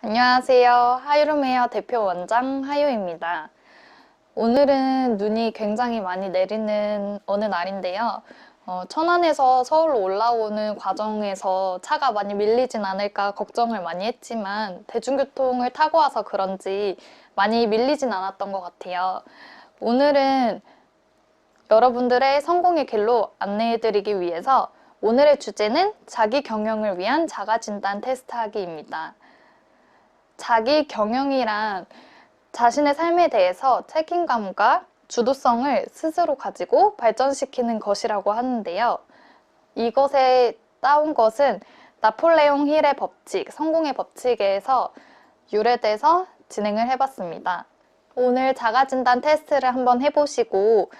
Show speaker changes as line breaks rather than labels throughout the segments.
안녕하세요. 하유룸웨어 대표 원장 하유입니다. 오늘은 눈이 굉장히 많이 내리는 어느 날인데요. 천안에서 서울로 올라오는 과정에서 차가 많이 밀리진 않을까 걱정을 많이 했지만 대중교통을 타고 와서 그런지 많이 밀리진 않았던 것 같아요. 오늘은 여러분들의 성공의 길로 안내해드리기 위해서 오늘의 주제는 자기 경영을 위한 자가진단 테스트하기입니다. 자기 경영이란 자신의 삶에 대해서 책임감과 주도성을 스스로 가지고 발전시키는 것이라고 하는데요. 이것에 따온 것은 나폴레옹 힐의 법칙, 성공의 법칙에서 유래돼서 진행을 해봤습니다. 오늘 자가진단 테스트를 한번 해보시고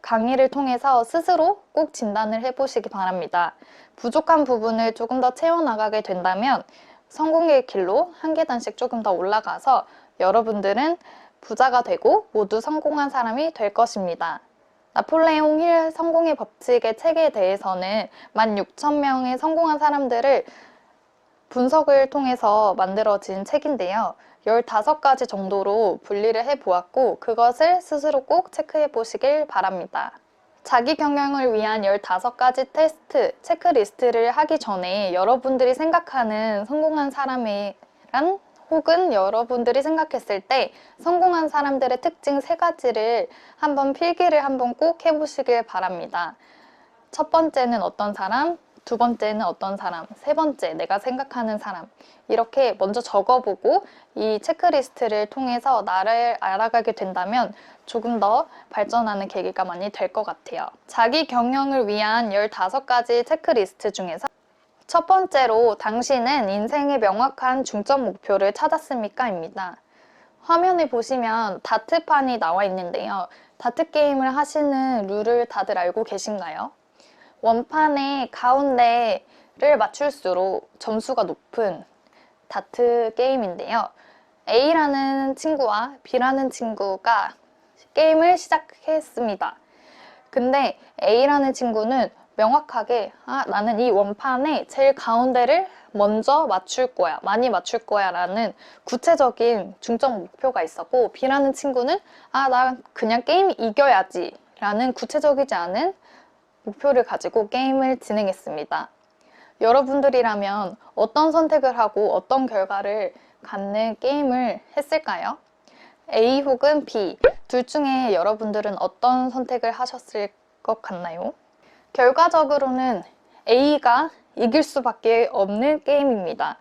강의를 통해서 스스로 꼭 진단을 해보시기 바랍니다. 부족한 부분을 조금 더 채워나가게 된다면 성공의 길로 한 계단씩 조금 더 올라가서 여러분들은 부자가 되고 모두 성공한 사람이 될 것입니다. 나폴레옹 힐 성공의 법칙의 책에 대해서는 16,000명의 성공한 사람들을 분석을 통해서 만들어진 책인데요. 15가지 정도로 분리를 해보았고 그것을 스스로 꼭 체크해 보시길 바랍니다. 자기 경영을 위한 15가지 테스트, 체크리스트를 하기 전에 여러분들이 생각하는 성공한 사람이란 혹은 여러분들이 생각했을 때 성공한 사람들의 특징 3가지를 한번 필기를 한번 꼭 해보시길 바랍니다. 첫 번째는 어떤 사람, 두 번째는 어떤 사람, 세 번째 내가 생각하는 사람, 이렇게 먼저 적어보고 이 체크리스트를 통해서 나를 알아가게 된다면 조금 더 발전하는 계기가 많이 될 것 같아요. 자기 경영을 위한 15가지 체크리스트 중에서 첫 번째로 당신은 인생의 명확한 중점 목표를 찾았습니까? 입니다. 화면에 보시면 다트판이 나와 있는데요. 다트 게임을 하시는 룰을 다들 알고 계신가요? 원판의 가운데를 맞출수록 점수가 높은 다트 게임인데요. A라는 친구와 B라는 친구가 게임을 시작했습니다. 근데 A라는 친구는 명확하게 나는 이 원판의 제일 가운데를 먼저 맞출 거야, 많이 맞출 거야 라는 구체적인 중점 목표가 있었고 B라는 친구는 나 그냥 게임 이겨야지 라는 구체적이지 않은 목표를 가지고 게임을 진행했습니다. 여러분들이라면 어떤 선택을 하고 어떤 결과를 갖는 게임을 했을까요? A 혹은 B, 둘 중에 여러분들은 어떤 선택을 하셨을 것 같나요? 결과적으로는 A가 이길 수밖에 없는 게임입니다.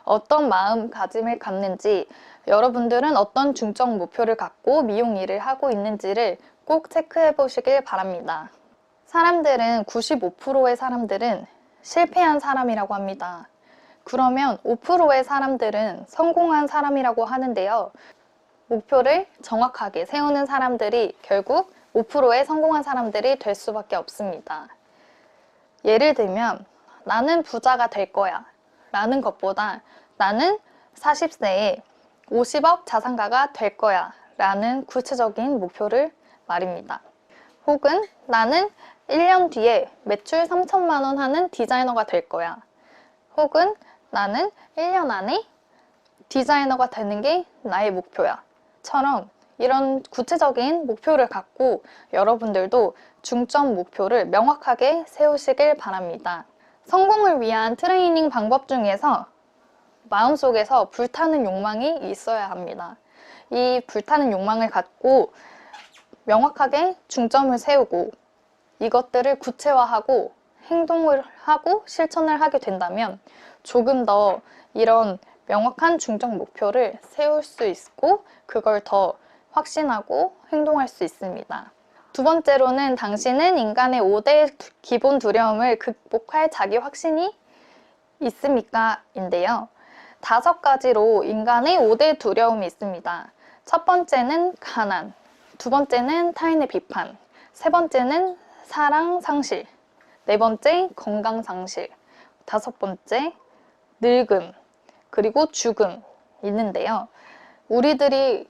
어떤 마음가짐을 갖는지, 여러분들은 어떤 중점 목표를 갖고 미용 일을 하고 있는지를 꼭 체크해 보시길 바랍니다. 사람들은 95%의 사람들은 실패한 사람이라고 합니다. 그러면 5%의 사람들은 성공한 사람이라고 하는데요. 목표를 정확하게 세우는 사람들이 결국 5%의 성공한 사람들이 될 수밖에 없습니다. 예를 들면 나는 부자가 될 거야 라는 것보다 나는 40세에 50억 자산가가 될 거야 라는 구체적인 목표를 말입니다. 혹은 나는 1년 뒤에 매출 3천만 원 하는 디자이너가 될 거야. 혹은 나는 1년 안에 디자이너가 되는 게 나의 목표야. 처럼 이런 구체적인 목표를 갖고 여러분들도 중점 목표를 명확하게 세우시길 바랍니다. 성공을 위한 트레이닝 방법 중에서 마음속에서 불타는 욕망이 있어야 합니다. 이 불타는 욕망을 갖고 명확하게 중점을 세우고 이것들을 구체화하고 행동을 하고 실천을 하게 된다면 조금 더 이런 명확한 중점 목표를 세울 수 있고 그걸 더 확신하고 행동할 수 있습니다. 두 번째로는 당신은 인간의 5대 기본 두려움을 극복할 자기 확신이 있습니까? 인데요. 5가지로 인간의 5대 두려움이 있습니다. 첫 번째는 가난, 두 번째는 타인의 비판, 세 번째는 사랑 상실, 네 번째 건강 상실, 다섯 번째 늙음, 그리고 죽음 있는데요. 우리들이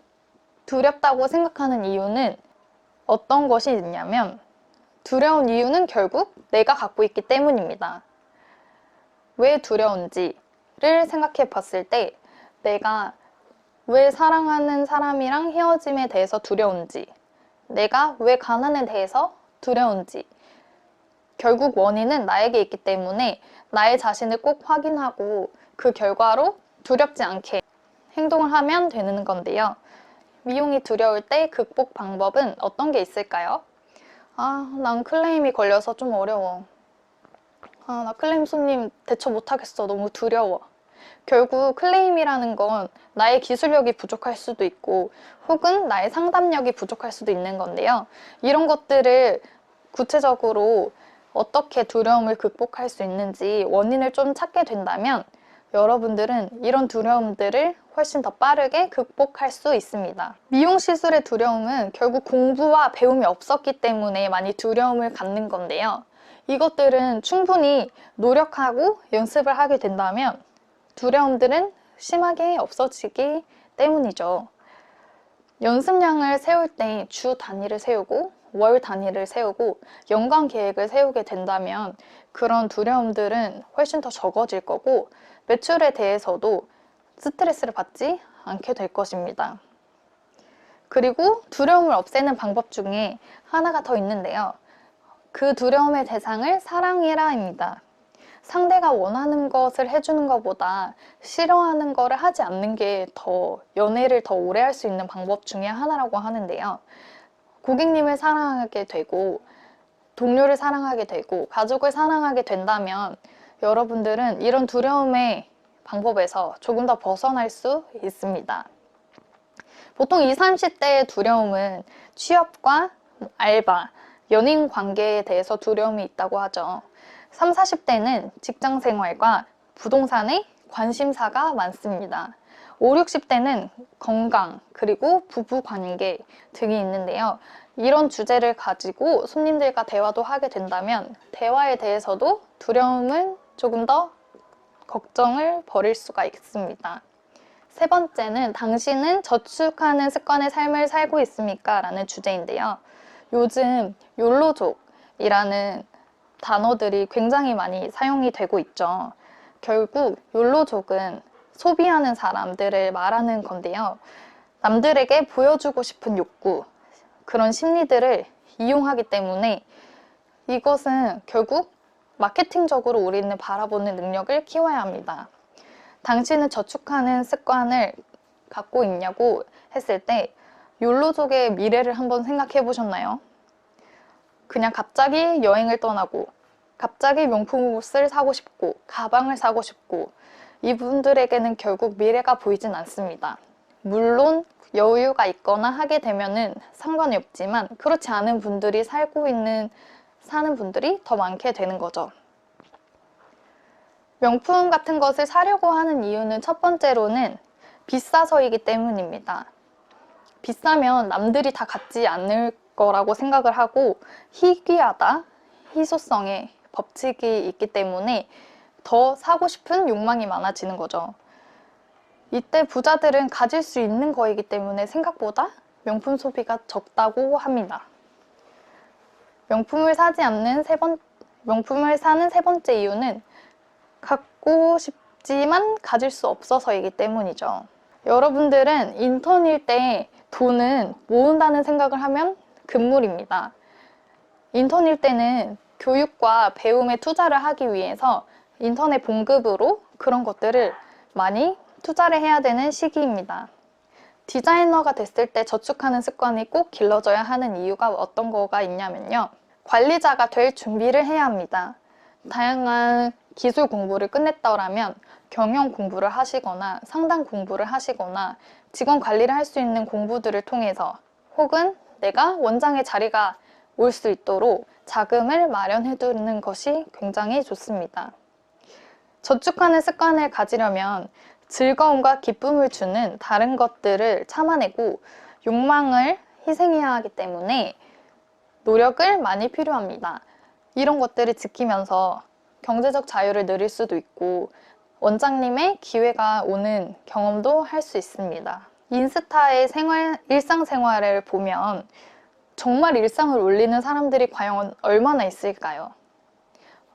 두렵다고 생각하는 이유는 어떤 것이 있냐면 두려운 이유는 결국 내가 갖고 있기 때문입니다. 왜 두려운지를 생각해 봤을 때 내가 왜 사랑하는 사람이랑 헤어짐에 대해서 두려운지, 내가 왜 가난에 대해서 두려운지, 결국 원인은 나에게 있기 때문에 나의 자신을 꼭 확인하고 그 결과로 두렵지 않게 행동을 하면 되는 건데요. 미용이 두려울 때 극복 방법은 어떤 게 있을까요? 난 클레임이 걸려서 좀 어려워. 나 클레임 손님 대처 못하겠어. 너무 두려워. 결국 클레임이라는 건 나의 기술력이 부족할 수도 있고 혹은 나의 상담력이 부족할 수도 있는 건데요. 이런 것들을 구체적으로 어떻게 두려움을 극복할 수 있는지 원인을 좀 찾게 된다면 여러분들은 이런 두려움들을 훨씬 더 빠르게 극복할 수 있습니다. 미용 시술의 두려움은 결국 공부와 배움이 없었기 때문에 많이 두려움을 갖는 건데요. 이것들은 충분히 노력하고 연습을 하게 된다면 두려움들은 심하게 없어지기 때문이죠. 연습량을 세울 때 주 단위를 세우고 월 단위를 세우고 연간 계획을 세우게 된다면 그런 두려움들은 훨씬 더 적어질 거고 매출에 대해서도 스트레스를 받지 않게 될 것입니다. 그리고 두려움을 없애는 방법 중에 하나가 더 있는데요. 그 두려움의 대상을 사랑해라입니다. 상대가 원하는 것을 해주는 것보다 싫어하는 것을 하지 않는 게 더 연애를 더 오래 할 수 있는 방법 중에 하나라고 하는데요. 고객님을 사랑하게 되고 동료를 사랑하게 되고 가족을 사랑하게 된다면 여러분들은 이런 두려움의 방법에서 조금 더 벗어날 수 있습니다. 보통 20, 30대의 두려움은 취업과 알바, 연인 관계에 대해서 두려움이 있다고 하죠. 30, 40대는 직장 생활과 부동산에 관심사가 많습니다. 5, 60대는 건강, 그리고 부부 관계 등이 있는데요. 이런 주제를 가지고 손님들과 대화도 하게 된다면 대화에 대해서도 두려움은 조금 더 걱정을 버릴 수가 있습니다. 세 번째는 당신은 저축하는 습관의 삶을 살고 있습니까? 라는 주제인데요. 요즘 욜로족이라는 단어들이 굉장히 많이 사용이 되고 있죠. 결국 욜로족은 소비하는 사람들을 말하는 건데요. 남들에게 보여주고 싶은 욕구, 그런 심리들을 이용하기 때문에 이것은 결국 마케팅적으로 우리는 바라보는 능력을 키워야 합니다. 당신은 저축하는 습관을 갖고 있냐고 했을 때 욜로족의 미래를 한번 생각해 보셨나요? 그냥 갑자기 여행을 떠나고 갑자기 명품 옷을 사고 싶고 가방을 사고 싶고 이분들에게는 결국 미래가 보이진 않습니다. 물론 여유가 있거나 하게 되면은 상관이 없지만 그렇지 않은 분들이 사는 분들이 더 많게 되는 거죠. 명품 같은 것을 사려고 하는 이유는 첫 번째로는 비싸서이기 때문입니다. 비싸면 남들이 다 갖지 않을 거라고 생각을 하고 희귀하다, 희소성의 법칙이 있기 때문에 더 사고 싶은 욕망이 많아지는 거죠. 이때 부자들은 가질 수 있는 거이기 때문에 생각보다 명품 소비가 적다고 합니다. 명품을 사는 세 번째 이유는 갖고 싶지만 가질 수 없어서이기 때문이죠. 여러분들은 인턴일 때 돈은 모은다는 생각을 하면 금물입니다. 인턴일 때는 교육과 배움에 투자를 하기 위해서 인터넷 봉급으로 그런 것들을 많이 투자를 해야 되는 시기입니다. 디자이너가 됐을 때 저축하는 습관이 꼭 길러져야 하는 이유가 어떤 거가 있냐면요. 관리자가 될 준비를 해야 합니다. 다양한 기술 공부를 끝냈더라면 경영 공부를 하시거나 상담 공부를 하시거나 직원 관리를 할 수 있는 공부들을 통해서 혹은 내가 원장의 자리가 올 수 있도록 자금을 마련해 두는 것이 굉장히 좋습니다. 저축하는 습관을 가지려면 즐거움과 기쁨을 주는 다른 것들을 참아내고 욕망을 희생해야 하기 때문에 노력을 많이 필요합니다. 이런 것들을 지키면서 경제적 자유를 누릴 수도 있고 원장님의 기회가 오는 경험도 할 수 있습니다. 인스타의 일상생활을 보면 정말 일상을 올리는 사람들이 과연 얼마나 있을까요?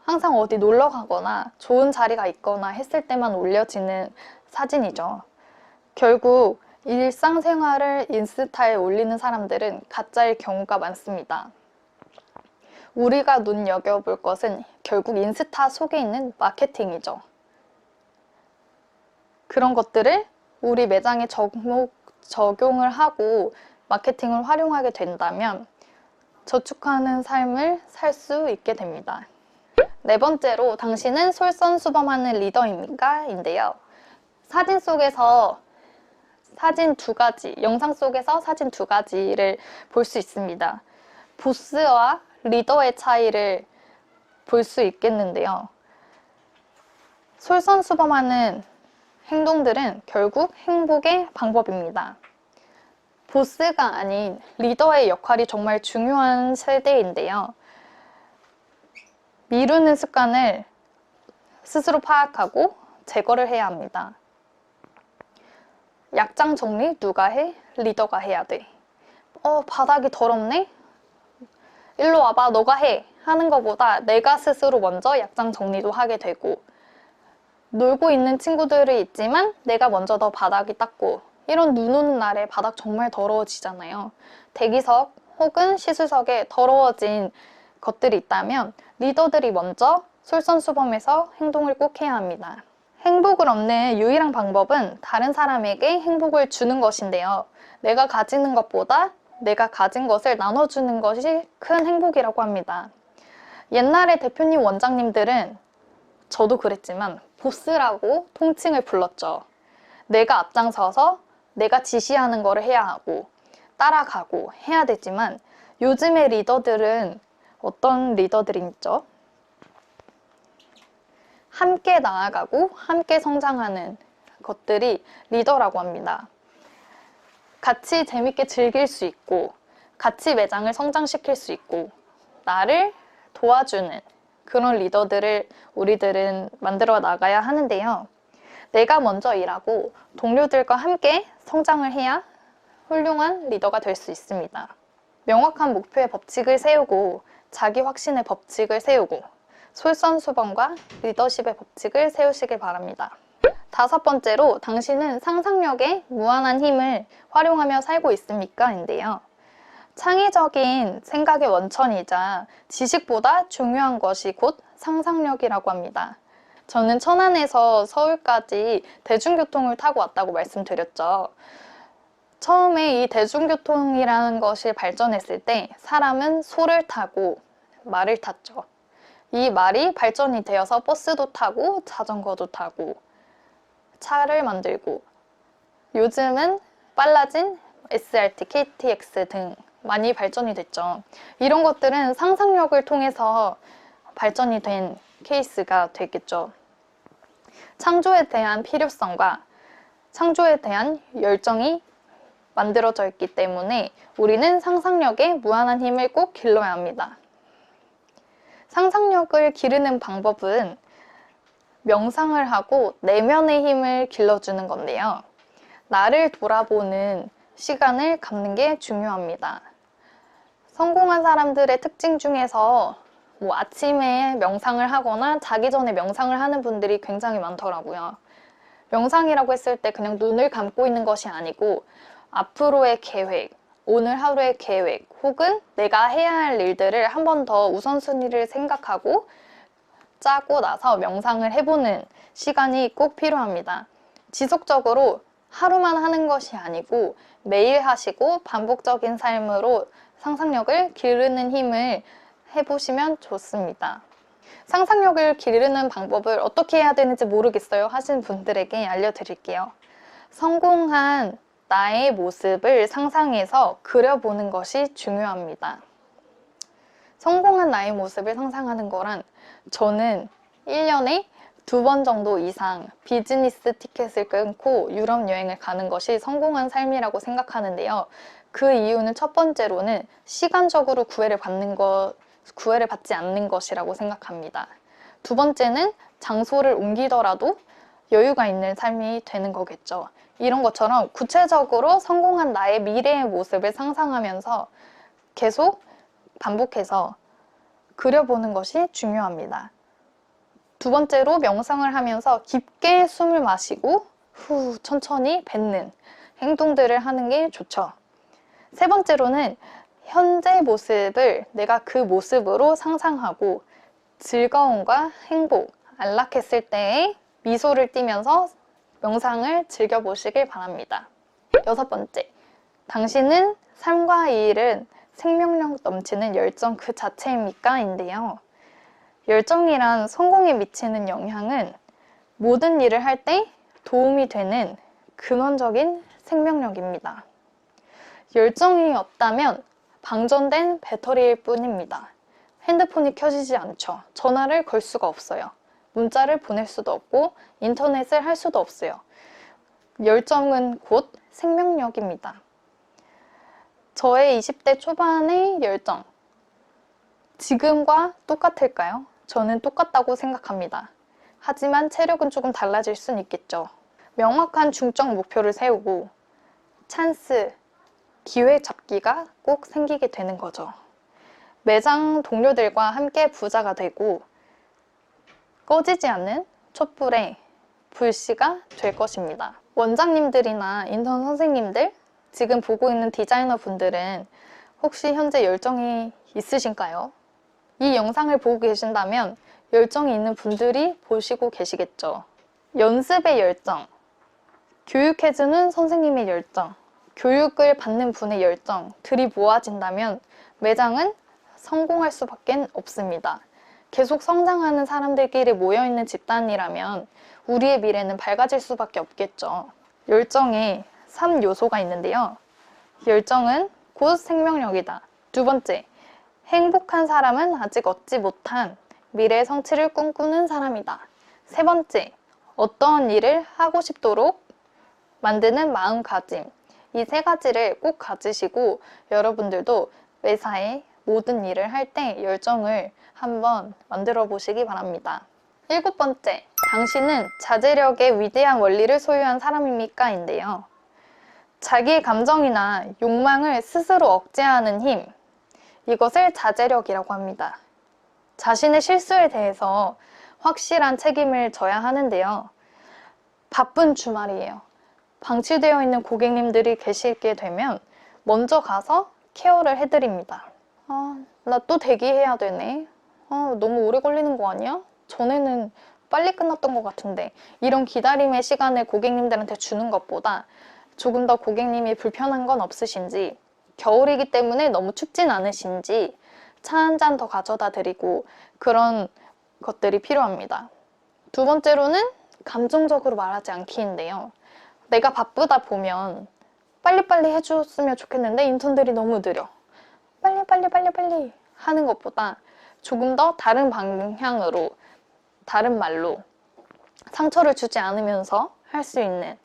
항상 어디 놀러 가거나 좋은 자리가 있거나 했을 때만 올려지는 사진이죠. 결국 일상생활을 인스타에 올리는 사람들은 가짜일 경우가 많습니다. 우리가 눈여겨볼 것은 결국 인스타 속에 있는 마케팅이죠. 그런 것들을 우리 매장에 적용을 하고 마케팅을 활용하게 된다면 저축하는 삶을 살 수 있게 됩니다. 네 번째로, 당신은 솔선수범하는 리더입니까? 인데요. 사진 속에서 영상 속에서 사진 두 가지를 볼 수 있습니다. 보스와 리더의 차이를 볼 수 있겠는데요. 솔선수범하는 행동들은 결국 행복의 방법입니다. 보스가 아닌 리더의 역할이 정말 중요한 세대인데요. 미루는 습관을 스스로 파악하고 제거를 해야 합니다. 약장 정리 누가 해? 리더가 해야 돼. 바닥이 더럽네? 일로 와봐, 너가 해. 하는 것보다 내가 스스로 먼저 약장 정리도 하게 되고, 놀고 있는 친구들이 있지만 내가 먼저 더 바닥이 닦고, 이런 눈 오는 날에 바닥 정말 더러워지잖아요. 대기석 혹은 시술석에 더러워진 것들이 있다면 리더들이 먼저 솔선수범해서 행동을 꼭 해야 합니다. 행복을 얻는 유일한 방법은 다른 사람에게 행복을 주는 것인데요. 내가 가지는 것보다 내가 가진 것을 나눠주는 것이 큰 행복이라고 합니다. 옛날에 대표님, 원장님들은, 저도 그랬지만, 보스라고 통칭을 불렀죠. 내가 앞장서서 내가 지시하는 거를 해야 하고 따라가고 해야 되지만, 요즘의 리더들은 어떤 리더들이 있죠? 함께 나아가고 함께 성장하는 것들이 리더라고 합니다. 같이 재밌게 즐길 수 있고, 같이 매장을 성장시킬 수 있고, 나를 도와주는 그런 리더들을 우리들은 만들어 나가야 하는데요. 내가 먼저 일하고 동료들과 함께 성장을 해야 훌륭한 리더가 될 수 있습니다. 명확한 목표의 법칙을 세우고, 자기 확신의 법칙을 세우고, 솔선수범과 리더십의 법칙을 세우시길 바랍니다. 다섯 번째로, 당신은 상상력의 무한한 힘을 활용하며 살고 있습니까? 인데요. 창의적인 생각의 원천이자 지식보다 중요한 것이 곧 상상력이라고 합니다. 저는 천안에서 서울까지 대중교통을 타고 왔다고 말씀드렸죠. 처음에 이 대중교통이라는 것이 발전했을 때 사람은 소를 타고 말을 탔죠. 이 말이 발전이 되어서 버스도 타고 자전거도 타고 차를 만들고, 요즘은 빨라진 SRT, KTX 등 많이 발전이 됐죠. 이런 것들은 상상력을 통해서 발전이 된 케이스가 되겠죠. 창조에 대한 필요성과 창조에 대한 열정이 만들어져 있기 때문에 우리는 상상력의 무한한 힘을 꼭 길러야 합니다. 상상력을 기르는 방법은 명상을 하고 내면의 힘을 길러주는 건데요. 나를 돌아보는 시간을 갖는 게 중요합니다. 성공한 사람들의 특징 중에서 아침에 명상을 하거나 자기 전에 명상을 하는 분들이 굉장히 많더라고요. 명상이라고 했을 때 그냥 눈을 감고 있는 것이 아니고, 앞으로의 계획, 오늘 하루의 계획, 혹은 내가 해야 할 일들을 한 번 더 우선순위를 생각하고 짜고 나서 명상을 해보는 시간이 꼭 필요합니다. 지속적으로 하루만 하는 것이 아니고 매일 하시고 반복적인 삶으로 상상력을 기르는 힘을 해보시면 좋습니다. 상상력을 기르는 방법을 어떻게 해야 되는지 모르겠어요 하신 분들에게 알려드릴게요. 성공한 나의 모습을 상상해서 그려보는 것이 중요합니다. 성공한 나의 모습을 상상하는 거란, 저는 1년에 2번 정도 이상 비즈니스 티켓을 끊고 유럽 여행을 가는 것이 성공한 삶이라고 생각하는데요. 그 이유는 첫 번째로는 시간적으로 구애를 받지 않는 것이라고 생각합니다. 두 번째는 장소를 옮기더라도 여유가 있는 삶이 되는 거겠죠. 이런 것처럼 구체적으로 성공한 나의 미래의 모습을 상상하면서 계속 반복해서 그려보는 것이 중요합니다. 두 번째로, 명상을 하면서 깊게 숨을 마시고 후 천천히 뱉는 행동들을 하는 게 좋죠. 세 번째로는 현재 모습을 내가 그 모습으로 상상하고 즐거움과 행복, 안락했을 때에 미소를 띠면서 명상을 즐겨보시길 바랍니다. 여섯 번째, 당신은 삶과 이 일은 생명력 넘치는 열정 그 자체입니까? 인데요. 열정이란 성공에 미치는 영향은 모든 일을 할 때 도움이 되는 근원적인 생명력입니다. 열정이 없다면 방전된 배터리일 뿐입니다. 핸드폰이 켜지지 않죠. 전화를 걸 수가 없어요. 문자를 보낼 수도 없고 인터넷을 할 수도 없어요. 열정은 곧 생명력입니다. 저의 20대 초반의 열정, 지금과 똑같을까요? 저는 똑같다고 생각합니다. 하지만 체력은 조금 달라질 순 있겠죠. 명확한 중점 목표를 세우고 찬스, 기회 잡기가 꼭 생기게 되는 거죠. 매장 동료들과 함께 부자가 되고 꺼지지 않는 촛불에 불씨가 될 것입니다. 원장님들이나 인턴 선생님들, 지금 보고 있는 디자이너 분들은 혹시 현재 열정이 있으신가요? 이 영상을 보고 계신다면 열정이 있는 분들이 보시고 계시겠죠. 연습의 열정, 교육해주는 선생님의 열정, 교육을 받는 분의 열정들이 모아진다면 매장은 성공할 수밖에 없습니다. 계속 성장하는 사람들끼리 모여있는 집단이라면 우리의 미래는 밝아질 수밖에 없겠죠. 열정에 3요소가 있는데요. 열정은 곧 생명력이다. 두 번째, 행복한 사람은 아직 얻지 못한 미래의 성취를 꿈꾸는 사람이다. 세 번째, 어떠한 일을 하고 싶도록 만드는 마음가짐. 이 세 가지를 꼭 가지시고 여러분들도 회사의 모든 일을 할 때 열정을 한번 만들어 보시기 바랍니다. 일곱 번째, 당신은 자제력의 위대한 원리를 소유한 사람입니까? 인데요. 자기의 감정이나 욕망을 스스로 억제하는 힘, 이것을 자제력이라고 합니다. 자신의 실수에 대해서 확실한 책임을 져야 하는데요. 바쁜 주말이에요. 방치되어 있는 고객님들이 계시게 되면 먼저 가서 케어를 해드립니다. 나 또 대기해야 되네. 너무 오래 걸리는 거 아니야? 전에는 빨리 끝났던 것 같은데. 이런 기다림의 시간을 고객님들한테 주는 것보다 조금 더 고객님이 불편한 건 없으신지, 겨울이기 때문에 너무 춥진 않으신지 차 한 잔 더 가져다 드리고 그런 것들이 필요합니다. 두 번째로는 감정적으로 말하지 않기인데요. 내가 바쁘다 보면 빨리빨리 해줬으면 좋겠는데 인턴들이 너무 느려. 빨리 하는 것보다 조금 더 다른 방향으로, 다른 말로 상처를 주지 않으면서 할 수 있는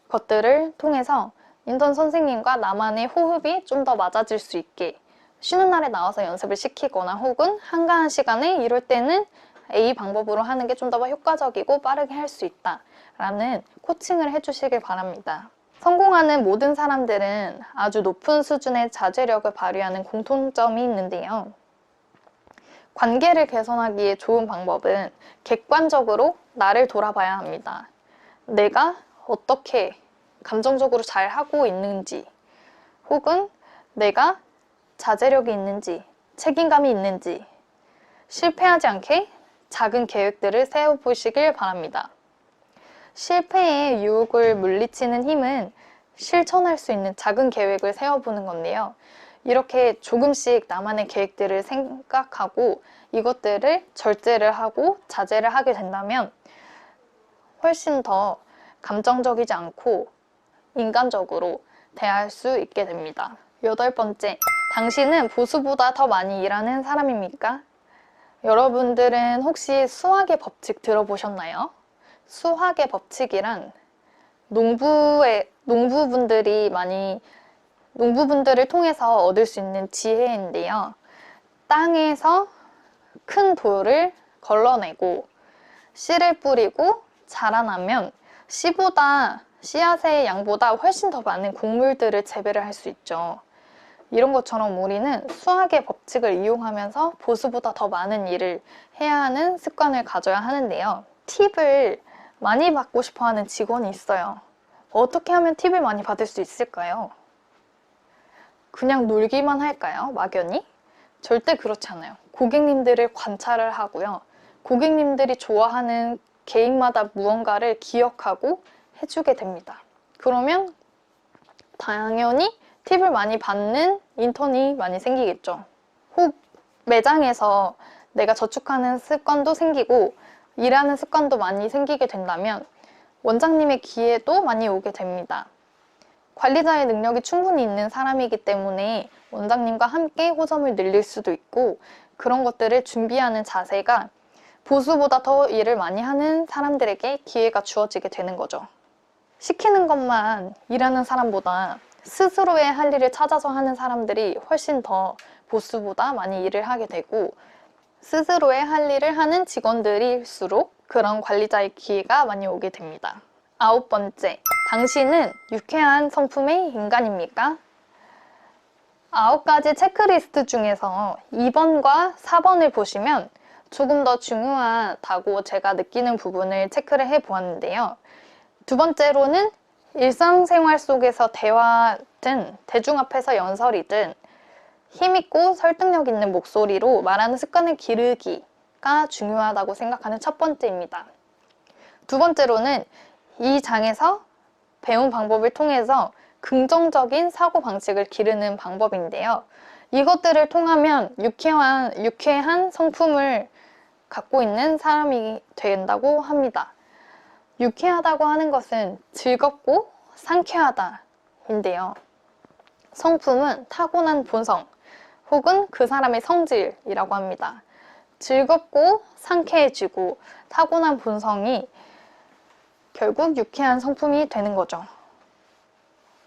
것들을 통해서 인턴 선생님과 나만의 호흡이 좀 더 맞아질 수 있게 쉬는 날에 나와서 연습을 시키거나 혹은 한가한 시간에 이럴 때는 A 방법으로 하는 게 좀 더 효과적이고 빠르게 할 수 있다 라는 코칭을 해주시길 바랍니다. 성공하는 모든 사람들은 아주 높은 수준의 자제력을 발휘하는 공통점이 있는데요. 관계를 개선하기에 좋은 방법은 객관적으로 나를 돌아봐야 합니다. 내가 어떻게 감정적으로 잘 하고 있는지, 혹은 내가 자제력이 있는지, 책임감이 있는지, 실패하지 않게 작은 계획들을 세워보시길 바랍니다. 실패의 유혹을 물리치는 힘은 실천할 수 있는 작은 계획을 세워보는 건데요. 이렇게 조금씩 나만의 계획들을 생각하고 이것들을 절제를 하고 자제를 하게 된다면 훨씬 더 감정적이지 않고 인간적으로 대할 수 있게 됩니다. 여덟 번째, 당신은 보수보다 더 많이 일하는 사람입니까? 여러분들은 혹시 수학의 법칙 들어보셨나요? 수학의 법칙이란 농부분들을 통해서 얻을 수 있는 지혜인데요. 땅에서 큰 돌을 걸러내고 씨를 뿌리고 자라나면 씨앗의 양보다 훨씬 더 많은 곡물들을 재배를 할 수 있죠. 이런 것처럼 우리는 수학의 법칙을 이용하면서 보수보다 더 많은 일을 해야 하는 습관을 가져야 하는데요. 팁을 많이 받고 싶어 하는 직원이 있어요. 어떻게 하면 팁을 많이 받을 수 있을까요? 그냥 놀기만 할까요? 막연히? 절대 그렇지 않아요. 고객님들을 관찰을 하고요. 고객님들이 좋아하는 개인마다 무언가를 기억하고 해주게 됩니다. 그러면 당연히 팁을 많이 받는 인턴이 많이 생기겠죠. 혹 매장에서 내가 저축하는 습관도 생기고 일하는 습관도 많이 생기게 된다면 원장님의 기회도 많이 오게 됩니다. 관리자의 능력이 충분히 있는 사람이기 때문에 원장님과 함께 호점을 늘릴 수도 있고 그런 것들을 준비하는 자세가 보수보다 더 일을 많이 하는 사람들에게 기회가 주어지게 되는 거죠. 시키는 것만 일하는 사람보다 스스로의 할 일을 찾아서 하는 사람들이 훨씬 더 보수보다 많이 일을 하게 되고 스스로의 할 일을 하는 직원들일수록 그런 관리자의 기회가 많이 오게 됩니다. 9번째, 당신은 유쾌한 성품의 인간입니까? 9가지 체크리스트 중에서 2번과 4번을 보시면 조금 더 중요하다고 제가 느끼는 부분을 체크를 해보았는데요. 두 번째로는 일상생활 속에서 대화든 대중 앞에서 연설이든 힘있고 설득력 있는 목소리로 말하는 습관을 기르기가 중요하다고 생각하는 첫 번째입니다. 두 번째로는 이 장에서 배운 방법을 통해서 긍정적인 사고방식을 기르는 방법인데요. 이것들을 통하면 유쾌한 성품을 갖고 있는 사람이 된다고 합니다. 유쾌하다고 하는 것은 즐겁고 상쾌하다인데요. 성품은 타고난 본성 혹은 그 사람의 성질이라고 합니다. 즐겁고 상쾌해지고 타고난 본성이 결국 유쾌한 성품이 되는 거죠.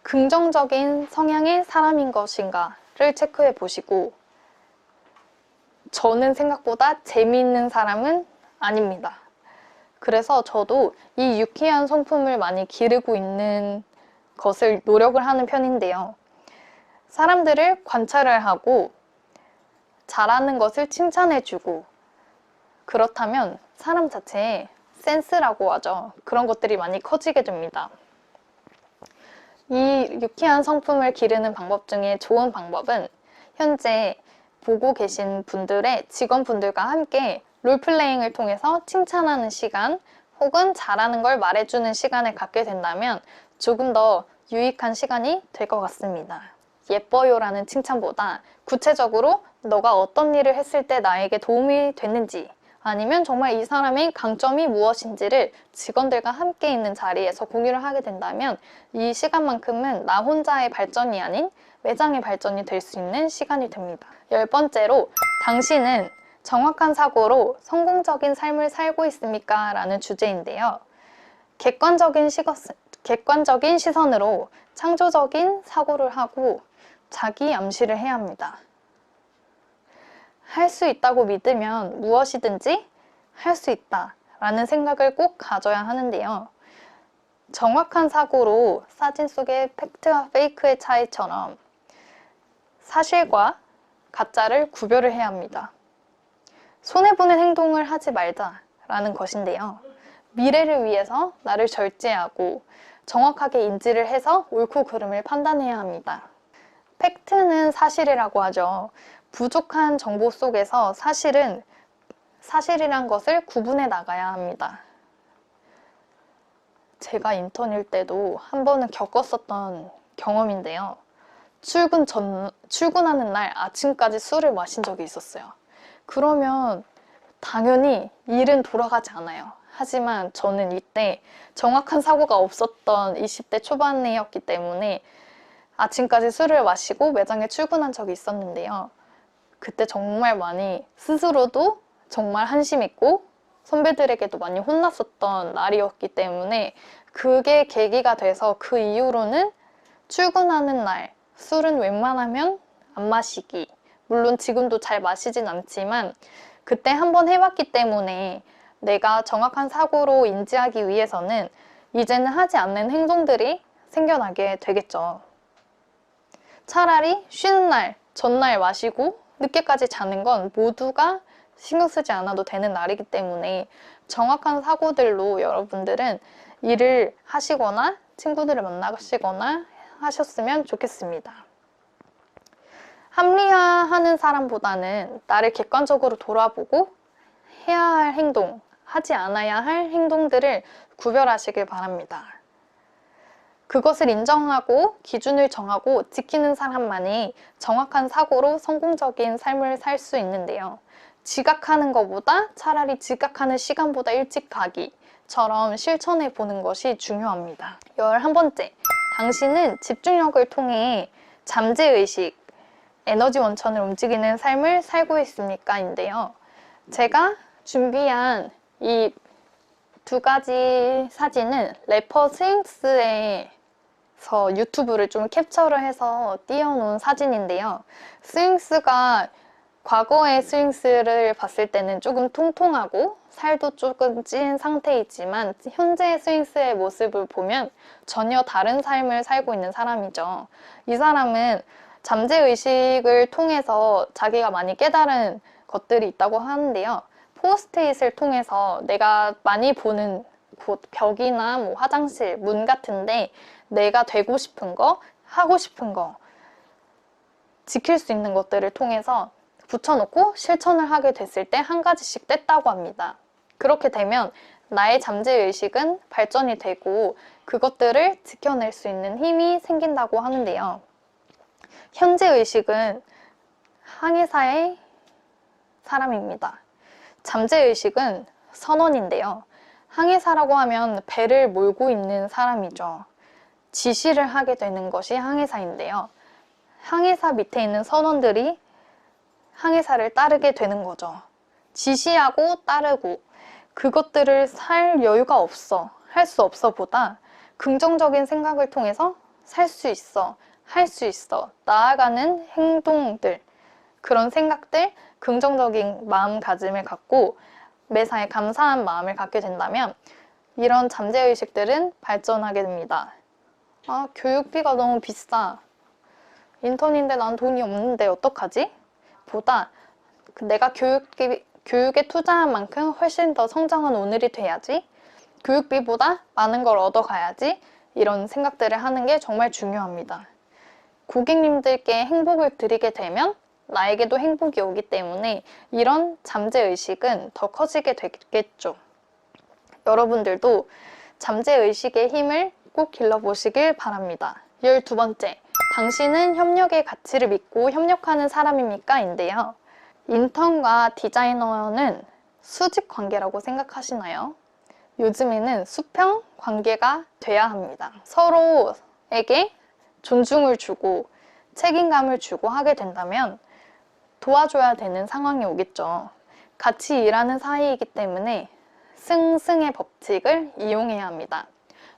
긍정적인 성향의 사람인 것인가를 체크해 보시고 저는 생각보다 재미있는 사람은 아닙니다. 그래서 저도 이 유쾌한 성품을 많이 기르고 있는 것을 노력을 하는 편인데요. 사람들을 관찰을 하고 잘하는 것을 칭찬해주고 그렇다면 사람 자체에 센스라고 하죠. 그런 것들이 많이 커지게 됩니다. 이 유쾌한 성품을 기르는 방법 중에 좋은 방법은 현재 보고 계신 분들의 직원분들과 함께 롤플레잉을 통해서 칭찬하는 시간 혹은 잘하는 걸 말해주는 시간을 갖게 된다면 조금 더 유익한 시간이 될 것 같습니다. 예뻐요 라는 칭찬보다 구체적으로 너가 어떤 일을 했을 때 나에게 도움이 됐는지 아니면 정말 이 사람의 강점이 무엇인지를 직원들과 함께 있는 자리에서 공유를 하게 된다면 이 시간만큼은 나 혼자의 발전이 아닌 매장의 발전이 될 수 있는 시간이 됩니다. 10번째로 당신은 정확한 사고로 성공적인 삶을 살고 있습니까? 라는 주제인데요. 객관적인 시선으로 창조적인 사고를 하고 자기 암시를 해야 합니다. 할 수 있다고 믿으면 무엇이든지 할 수 있다 라는 생각을 꼭 가져야 하는데요. 정확한 사고로 사진 속의 팩트와 페이크의 차이처럼 사실과 가짜를 구별을 해야 합니다. 손해보는 행동을 하지 말자라는 것인데요. 미래를 위해서 나를 절제하고 정확하게 인지를 해서 옳고 그름을 판단해야 합니다. 팩트는 사실이라고 하죠. 부족한 정보 속에서 사실이란 것을 구분해 나가야 합니다. 제가 인턴일 때도 한 번은 겪었었던 경험인데요. 출근하는 날 아침까지 술을 마신 적이 있었어요. 그러면 당연히 일은 돌아가지 않아요. 하지만 저는 이때 정확한 사고가 없었던 20대 초반이었기 때문에 아침까지 술을 마시고 매장에 출근한 적이 있었는데요. 그때 정말 많이 스스로도 정말 한심했고 선배들에게도 많이 혼났었던 날이었기 때문에 그게 계기가 돼서 그 이후로는 출근하는 날 술은 웬만하면 안 마시기. 물론 지금도 잘 마시진 않지만 그때 한번 해봤기 때문에 내가 정확한 사고로 인지하기 위해서는 이제는 하지 않는 행동들이 생겨나게 되겠죠. 차라리 쉬는 날, 전날 마시고 늦게까지 자는 건 모두가 신경 쓰지 않아도 되는 날이기 때문에 정확한 사고들로 여러분들은 일을 하시거나 친구들을 만나시거나 하셨으면 좋겠습니다. 합리화하는 사람보다는 나를 객관적으로 돌아보고 해야 할 행동, 하지 않아야 할 행동들을 구별하시길 바랍니다. 그것을 인정하고 기준을 정하고 지키는 사람만이 정확한 사고로 성공적인 삶을 살 수 있는데요. 지각하는 것보다 차라리 지각하는 시간보다 일찍 가기처럼 실천해 보는 것이 중요합니다. 11번째, 당신은 집중력을 통해 잠재의식, 에너지 원천을 움직이는 삶을 살고 있습니까? 인데요. 제가 준비한 이 두 가지 사진은 래퍼 스윙스에서 유튜브를 좀 캡처를 해서 띄워놓은 사진인데요. 스윙스가 과거의 스윙스를 봤을 때는 조금 통통하고 살도 조금 찐 상태이지만 현재 스윙스의 모습을 보면 전혀 다른 삶을 살고 있는 사람이죠. 이 사람은 잠재의식을 통해서 자기가 많이 깨달은 것들이 있다고 하는데요. 포스트잇을 통해서 내가 많이 보는 곳, 벽이나 뭐 화장실, 문 같은데 내가 되고 싶은 거, 하고 싶은 거, 지킬 수 있는 것들을 통해서 붙여놓고 실천을 하게 됐을 때 한 가지씩 뗐다고 합니다. 그렇게 되면 나의 잠재의식은 발전이 되고 그것들을 지켜낼 수 있는 힘이 생긴다고 하는데요. 현재의식은 항해사의 사람입니다. 잠재의식은 선원인데요. 항해사라고 하면 배를 몰고 있는 사람이죠. 지시를 하게 되는 것이 항해사인데요. 항해사 밑에 있는 선원들이 항해사를 따르게 되는 거죠. 지시하고 따르고 그것들을 살 여유가 없어, 할 수 없어 보다 긍정적인 생각을 통해서 살 수 있어, 할 수 있어, 나아가는 행동들, 그런 생각들, 긍정적인 마음가짐을 갖고 매사에 감사한 마음을 갖게 된다면 이런 잠재의식들은 발전하게 됩니다. 아, 교육비가 너무 비싸. 인턴인데 난 돈이 없는데 어떡하지? 보다 내가 교육에 투자한 만큼 훨씬 더 성장한 오늘이 돼야지. 교육비보다 많은 걸 얻어가야지. 이런 생각들을 하는 게 정말 중요합니다. 고객님들께 행복을 드리게 되면 나에게도 행복이 오기 때문에 이런 잠재의식은 더 커지게 되겠죠. 여러분들도 잠재의식의 힘을 꼭 길러보시길 바랍니다. 12번째, 당신은 협력의 가치를 믿고 협력하는 사람입니까? 인데요. 인턴과 디자이너는 수직 관계라고 생각하시나요? 요즘에는 수평 관계가 돼야 합니다. 서로에게 존중을 주고 책임감을 주고 하게 된다면 도와줘야 되는 상황이 오겠죠. 같이 일하는 사이이기 때문에 승승의 법칙을 이용해야 합니다.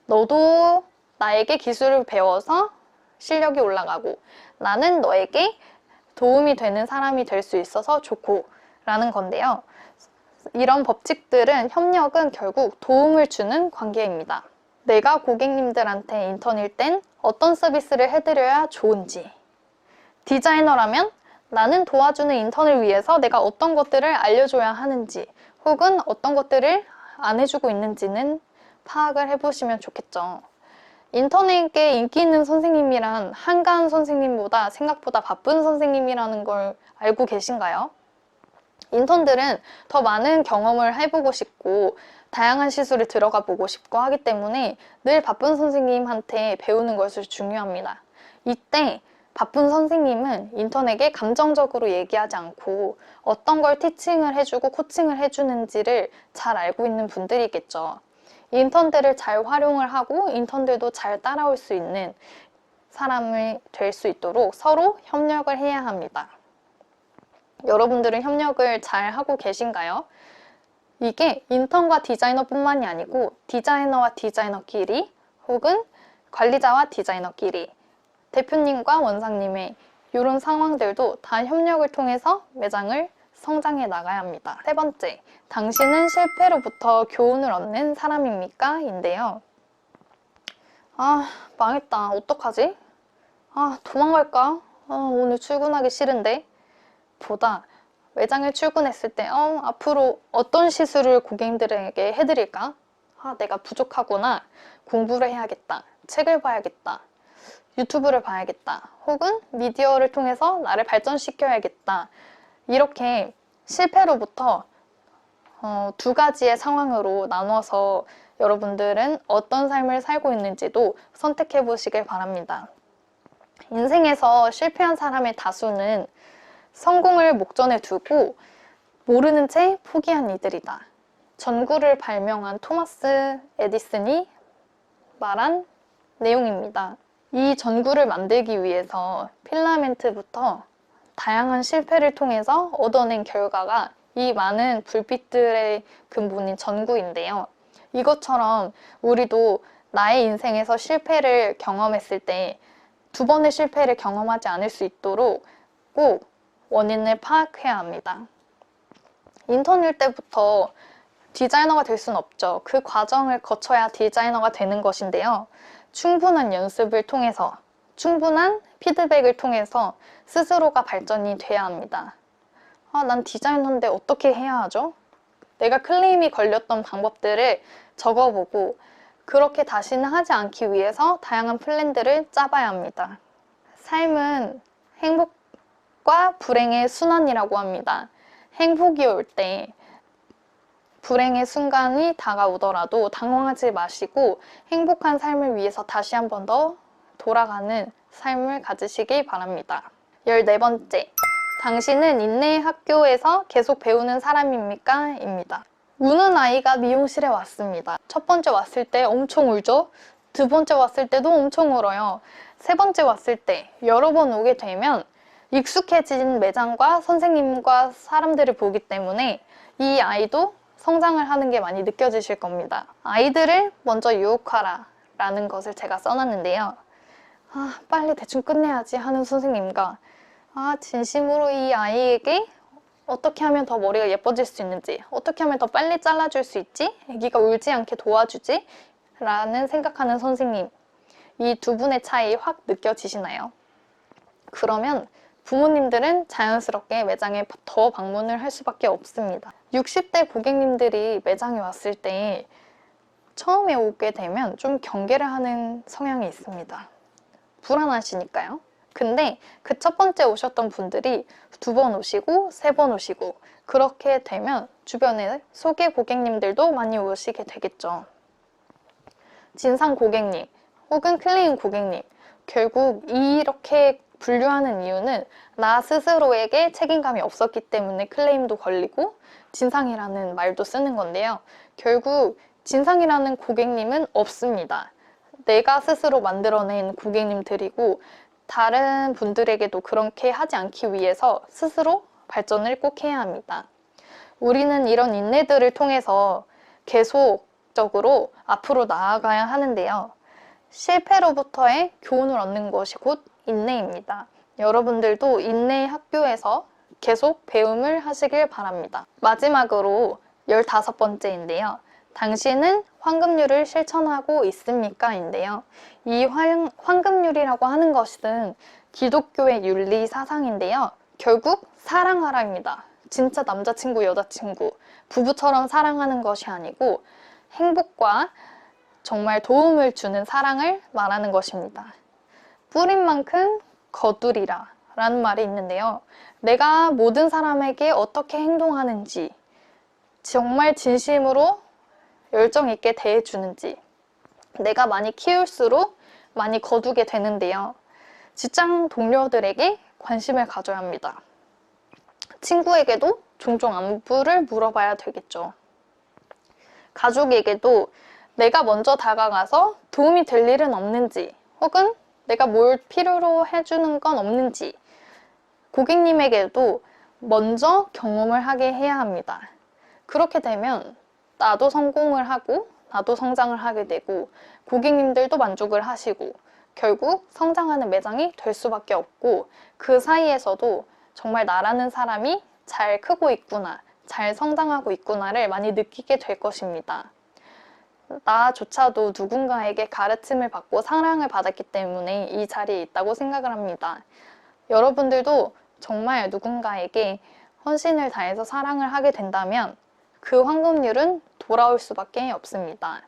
너도 나에게 기술을 배워서 실력이 올라가고 나는 너에게 도움이 되는 사람이 될 수 있어서 좋고 라는 건데요. 이런 법칙들은 협력은 결국 도움을 주는 관계입니다. 내가 고객님들한테 인턴일 땐 어떤 서비스를 해드려야 좋은지, 디자이너라면 나는 도와주는 인턴을 위해서 내가 어떤 것들을 알려줘야 하는지 혹은 어떤 것들을 안 해주고 있는지는 파악을 해보시면 좋겠죠. 인턴에게 인기 있는 선생님이란 한가한 선생님보다 생각보다 바쁜 선생님이라는 걸 알고 계신가요? 인턴들은 더 많은 경험을 해보고 싶고 다양한 시술에 들어가 보고 싶고 하기 때문에 늘 바쁜 선생님한테 배우는 것이 중요합니다. 이때 바쁜 선생님은 인턴에게 감정적으로 얘기하지 않고 어떤 걸 티칭을 해주고 코칭을 해주는지를 잘 알고 있는 분들이겠죠. 인턴들을 잘 활용을 하고 인턴들도 잘 따라올 수 있는 사람이 될 수 있도록 서로 협력을 해야 합니다. 여러분들은 협력을 잘 하고 계신가요? 이게 인턴과 디자이너뿐만이 아니고 디자이너와 디자이너끼리 혹은 관리자와 디자이너끼리 대표님과 원장님의 이런 상황들도 다 협력을 통해서 매장을 성장해 나가야 합니다. 3번째, 당신은 실패로부터 교훈을 얻는 사람입니까? 인데요. 아, 망했다. 어떡하지? 아, 도망갈까? 아, 오늘 출근하기 싫은데? 보다 매장에 출근했을 때 앞으로 어떤 시술을 고객님들에게 해드릴까? 내가 부족하구나. 공부를 해야겠다. 책을 봐야겠다. 유튜브를 봐야겠다. 혹은 미디어를 통해서 나를 발전시켜야겠다. 이렇게 실패로부터 두 가지의 상황으로 나눠서 여러분들은 어떤 삶을 살고 있는지도 선택해 보시길 바랍니다. 인생에서 실패한 사람의 다수는 성공을 목전에 두고 모르는 채 포기한 이들이다. 전구를 발명한 토마스 에디슨이 말한 내용입니다. 이 전구를 만들기 위해서 필라멘트부터 다양한 실패를 통해서 얻어낸 결과가 이 많은 불빛들의 근본인 전구인데요. 이것처럼 우리도 나의 인생에서 실패를 경험했을 때 두 번의 실패를 경험하지 않을 수 있도록 꼭 원인을 파악해야 합니다. 인턴일 때부터 디자이너가 될 수는 없죠. 그 과정을 거쳐야 디자이너가 되는 것인데요. 충분한 연습을 통해서, 충분한 피드백을 통해서 스스로가 발전이 돼야 합니다. 난 디자이너인데 어떻게 해야 하죠? 내가 클레임이 걸렸던 방법들을 적어보고 그렇게 다시는 하지 않기 위해서 다양한 플랜들을 짜봐야 합니다. 삶은 행복과 불행의 순환이라고 합니다. 행복이 올 때 불행의 순간이 다가오더라도 당황하지 마시고 행복한 삶을 위해서 다시 한 번 더 돌아가는 삶을 가지시길 바랍니다. 14번째, 당신은 인내의 학교에서 계속 배우는 사람입니까? 입니다. 우는 아이가 미용실에 왔습니다. 첫 번째 왔을 때 엄청 울죠? 두 번째 왔을 때도 엄청 울어요. 세 번째 왔을 때 여러 번 오게 되면 익숙해진 매장과 선생님과 사람들을 보기 때문에 이 아이도 성장을 하는 게 많이 느껴지실 겁니다. 아이들을 먼저 유혹하라 라는 것을 제가 써놨는데요. 빨리 대충 끝내야지 하는 선생님과 진심으로 이 아이에게 어떻게 하면 더 머리가 예뻐질 수 있는지, 어떻게 하면 더 빨리 잘라줄 수 있지? 애기가 울지 않게 도와주지? 라는 생각하는 선생님, 이 두 분의 차이 확 느껴지시나요? 그러면 부모님들은 자연스럽게 매장에 더 방문을 할 수밖에 없습니다. 60대 고객님들이 매장에 왔을 때 처음에 오게 되면 좀 경계를 하는 성향이 있습니다. 불안하시니까요. 근데 그 첫 번째 오셨던 분들이 두 번 오시고 세 번 오시고 그렇게 되면 주변에 소개 고객님들도 많이 오시게 되겠죠. 진상 고객님 혹은 클레임 고객님, 결국 이렇게 분류하는 이유는 나 스스로에게 책임감이 없었기 때문에 클레임도 걸리고 진상이라는 말도 쓰는 건데요. 결국 진상이라는 고객님은 없습니다. 내가 스스로 만들어낸 고객님들이고 다른 분들에게도 그렇게 하지 않기 위해서 스스로 발전을 꼭 해야 합니다. 우리는 이런 인내들을 통해서 계속적으로 앞으로 나아가야 하는데요. 실패로부터의 교훈을 얻는 것이 곧 인내입니다. 여러분들도 인내의 학교에서 계속 배움을 하시길 바랍니다. 마지막으로 15번째인데요. 당신은 황금률을 실천하고 있습니까? 인데요. 이 황금률이라고 하는 것은 기독교의 윤리 사상인데요. 결국 사랑하라입니다. 진짜 남자친구, 여자친구, 부부처럼 사랑하는 것이 아니고 행복과 정말 도움을 주는 사랑을 말하는 것입니다. 뿌린 만큼 거두리라 라는 말이 있는데요. 내가 모든 사람에게 어떻게 행동하는지, 정말 진심으로 열정 있게 대해주는지, 내가 많이 키울수록 많이 거두게 되는데요. 직장 동료들에게 관심을 가져야 합니다. 친구에게도 종종 안부를 물어봐야 되겠죠. 가족에게도 내가 먼저 다가가서 도움이 될 일은 없는지, 혹은 내가 뭘 필요로 해주는 건 없는지, 고객님에게도 먼저 경험을 하게 해야 합니다. 그렇게 되면 나도 성공을 하고 나도 성장을 하게 되고 고객님들도 만족을 하시고 결국 성장하는 매장이 될 수밖에 없고 그 사이에서도 정말 나라는 사람이 잘 크고 있구나, 잘 성장하고 있구나를 많이 느끼게 될 것입니다. 나조차도 누군가에게 가르침을 받고 사랑을 받았기 때문에 이 자리에 있다고 생각을 합니다. 여러분들도 정말 누군가에게 헌신을 다해서 사랑을 하게 된다면 그 환급률은 돌아올 수밖에 없습니다.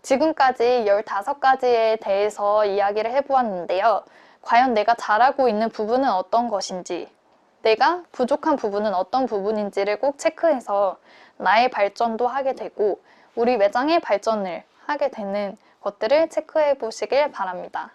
지금까지 15가지에 대해서 이야기를 해보았는데요. 과연 내가 잘하고 있는 부분은 어떤 것인지, 내가 부족한 부분은 어떤 부분인지를 꼭 체크해서 나의 발전도 하게 되고 우리 매장의 발전을 하게 되는 것들을 체크해 보시길 바랍니다.